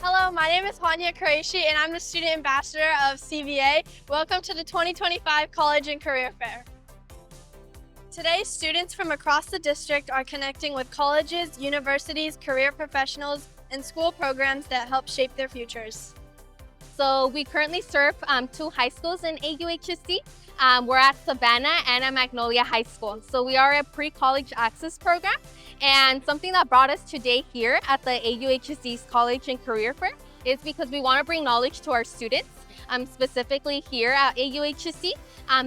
Hello, my name is Hanya Qureshi and I'm the Student Ambassador of CVA. Welcome to the 2025 College and Career Fair. Today, students from across the district are connecting with colleges, universities, career professionals, and school programs that help shape their futures. So we currently serve two high schools in AUHSD. We're at Savannah and at Magnolia High School. So we are a pre-college access program. And something that brought us today here at the AUHSD's College and Career Fair is because we want to bring knowledge to our students, specifically here at AUHSD.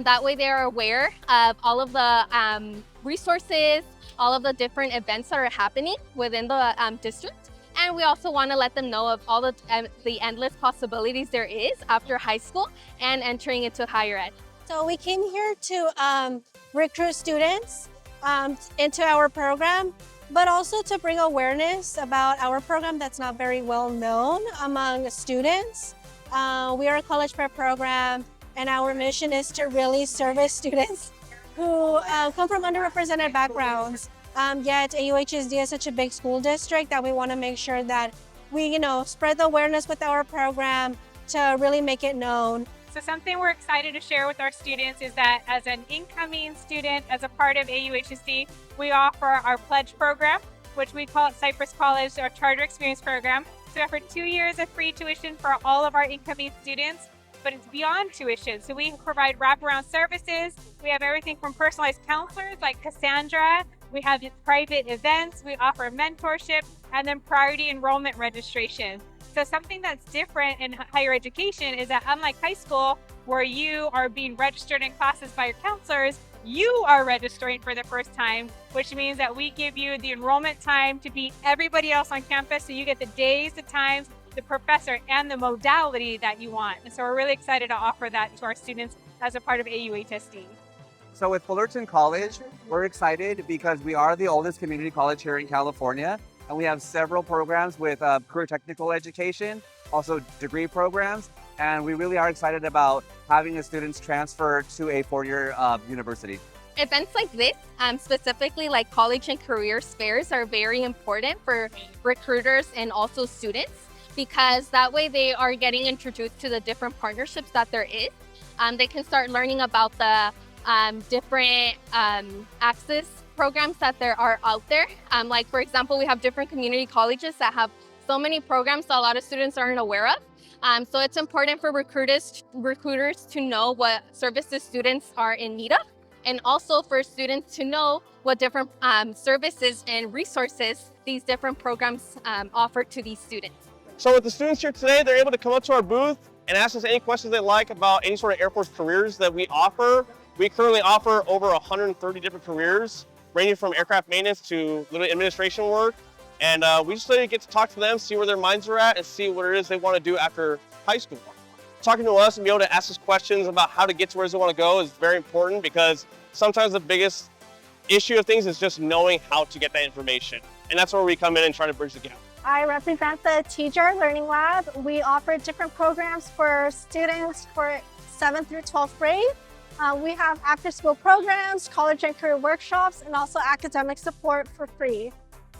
That way they're aware of all of the resources, all of the different events that are happening within the district. And we also want to let them know of all the endless possibilities there is after high school and entering into higher ed. So we came here to recruit students into our program, but also to bring awareness about our program that's not very well known among students. We are a college prep program, and our mission is to really service students who come from underrepresented backgrounds. Yet AUHSD is such a big school district that we want to make sure that we, spread the awareness with our program to really make it known. So something we're excited to share with our students is that as an incoming student, as a part of AUHSD, we offer our pledge program, which we call it Cypress College, our charter experience program. So we offer 2 years of free tuition for all of our incoming students, but it's beyond tuition. So we provide wraparound services. We have everything from personalized counselors like Cassandra. We have private events. We offer mentorship and then priority enrollment registration. So something that's different in higher education is that unlike high school, where you are being registered in classes by your counselors, you are registering for the first time, which means that we give you the enrollment time to beat everybody else on campus. So you get the days, the times, the professor, and the modality that you want. And so we're really excited to offer that to our students as a part of AUHSD. So with Fullerton College, we're excited because we are the oldest community college here in California. And we have several programs with career technical education, also degree programs. And we really are excited about having the students transfer to a four-year university. Events like this, specifically like college and career fairs, are very important for recruiters and also students, because that way they are getting introduced to the different partnerships that there is. They can start learning about the different access programs that there are out there. Like for example, we have different community colleges that have so many programs that a lot of students aren't aware of. So it's important for recruiters to know what services students are in need of, and also for students to know what different services and resources these different programs offer to these students. So with the students here today, they're able to come up to our booth and ask us any questions they like about any sort of Air Force careers that we offer. We currently offer over 130 different careers, ranging from aircraft maintenance to little administration work. And we just really get to talk to them, see where their minds are at, and see what it is they want to do after high school. Talking to us and be able to ask us questions about how to get to where they want to go is very important, because sometimes the biggest issue of things is just knowing how to get that information. And that's where we come in and try to bridge the gap. I represent the Teacher Learning Lab. We offer different programs for students for 7th through 12th grade. We have after-school programs, college and career workshops, and also academic support for free.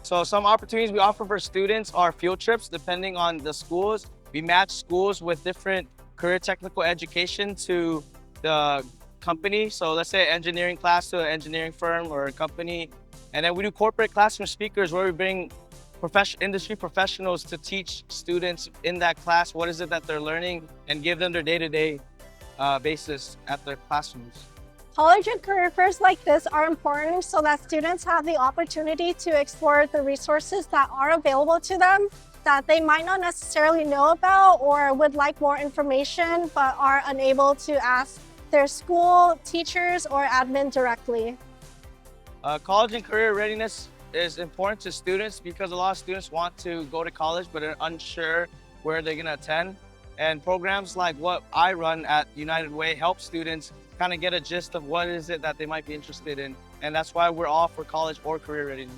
So some opportunities we offer for students are field trips, depending on the schools. We match schools with different career technical education to the company. So let's say engineering class to an engineering firm or a company. And then we do corporate classroom speakers, where we bring industry professionals to teach students in that class what is it that they're learning and give them their day-to-day basis at their classrooms. College and career fairs like this are important so that students have the opportunity to explore the resources that are available to them that they might not necessarily know about or would like more information but are unable to ask their school, teachers, or admin directly. College and career readiness is important to students because a lot of students want to go to college but are unsure where they're going to attend. And programs like what I run at United Way help students kind of get a gist of what is it that they might be interested in. And that's why we're all for college or career readiness.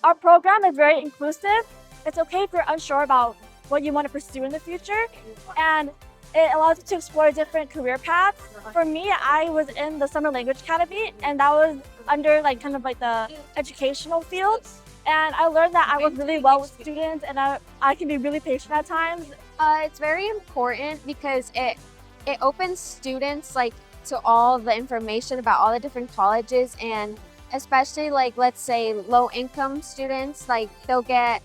Our program is very inclusive. It's okay if you're unsure about what you want to pursue in the future. And it allows you to explore different career paths. For me, I was in the Summer Language Academy, and that was under the educational field. And I learned that I work really well with students and I can be really patient at times. It's very important because it opens students like to all the information about all the different colleges, and especially like let's say low income students, like they'll get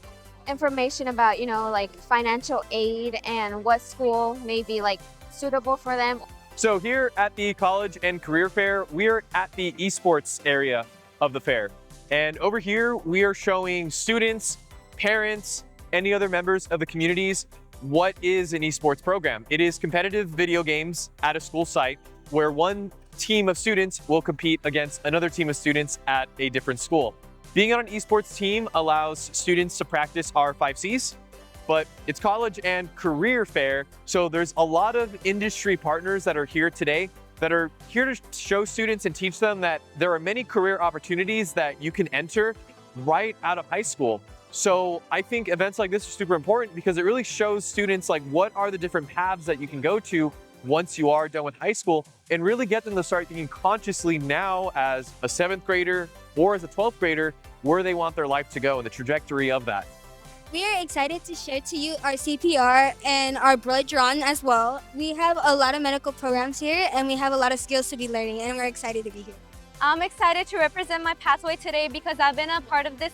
information about, you know, like financial aid and what school may be like suitable for them. So here at the College and Career Fair, we're at the esports area of the fair. And over here, we are showing students, parents, any other members of the communities, what is an esports program. It is competitive video games at a school site where one team of students will compete against another team of students at a different school. Being on an esports team allows students to practice our 5 Cs, but it's College and Career Fair, so there's a lot of industry partners that are here today that are here to show students and teach them that there are many career opportunities that you can enter right out of high school. So I think events like this are super important because it really shows students like what are the different paths that you can go to once you are done with high school, and really get them to start thinking consciously now as a 7th grader or as a 12th grader where they want their life to go and the trajectory of that. We are excited to share to you our CPR and our blood drawn as well. We have a lot of medical programs here and we have a lot of skills to be learning, and we're excited to be here. I'm excited to represent my pathway today because I've been a part of this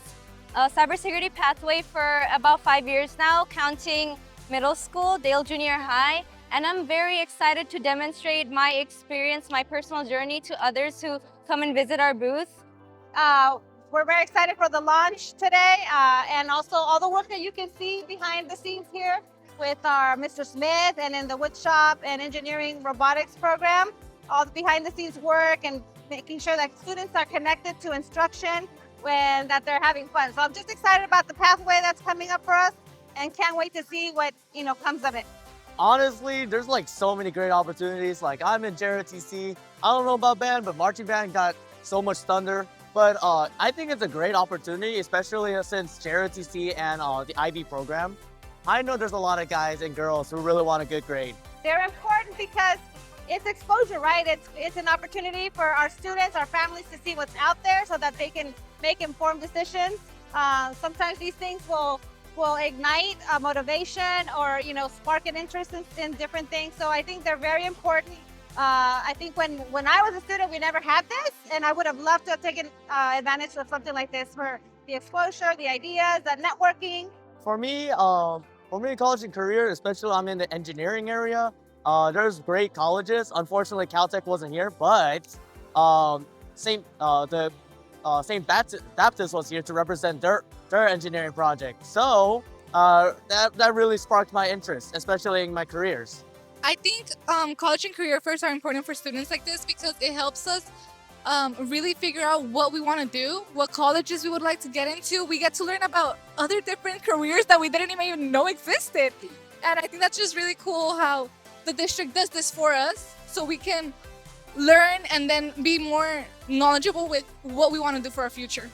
cybersecurity pathway for about 5 years now, counting middle school, Dale Junior High, and I'm very excited to demonstrate my experience, my personal journey to others who come and visit our booth. We're very excited for the launch today and also all the work that you can see behind the scenes here with our Mr. Smith and in the wood shop and engineering robotics program. All the behind the scenes work and making sure that students are connected to instruction when that they're having fun. So I'm just excited about the pathway that's coming up for us and can't wait to see what comes of it. Honestly, there's like so many great opportunities. Like I'm in JROTC. I don't know about band, but marching band got so much thunder. But I think it's a great opportunity, especially since JROTC and the IB program. I know there's a lot of guys and girls who really want a good grade. They're important because it's exposure, right? It's an opportunity for our students, our families to see what's out there so that they can make informed decisions. Sometimes these things will ignite motivation or spark an interest in different things. So I think they're very important. I think when I was a student, we never had this, and I would have loved to have taken advantage of something like this for the exposure, the ideas, the networking. For me, college and career, especially I'm in the engineering area. There's great colleges. Unfortunately, Caltech wasn't here, but St. Baptist was here to represent their engineering project. So that really sparked my interest, especially in my careers. I think college and career fairs are important for students like this because it helps us really figure out what we want to do, what colleges we would like to get into. We get to learn about other different careers that we didn't even know existed. And I think that's just really cool how the district does this for us so we can learn and then be more knowledgeable with what we want to do for our future.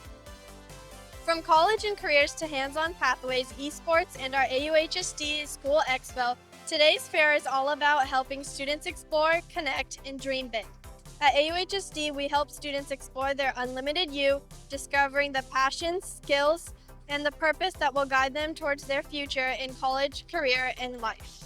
From college and careers to hands-on pathways, esports, and our AUHSD School Expo, today's fair is all about helping students explore, connect, and dream big. At AUHSD, we help students explore their unlimited you, discovering the passions, skills, and the purpose that will guide them towards their future in college, career, and life.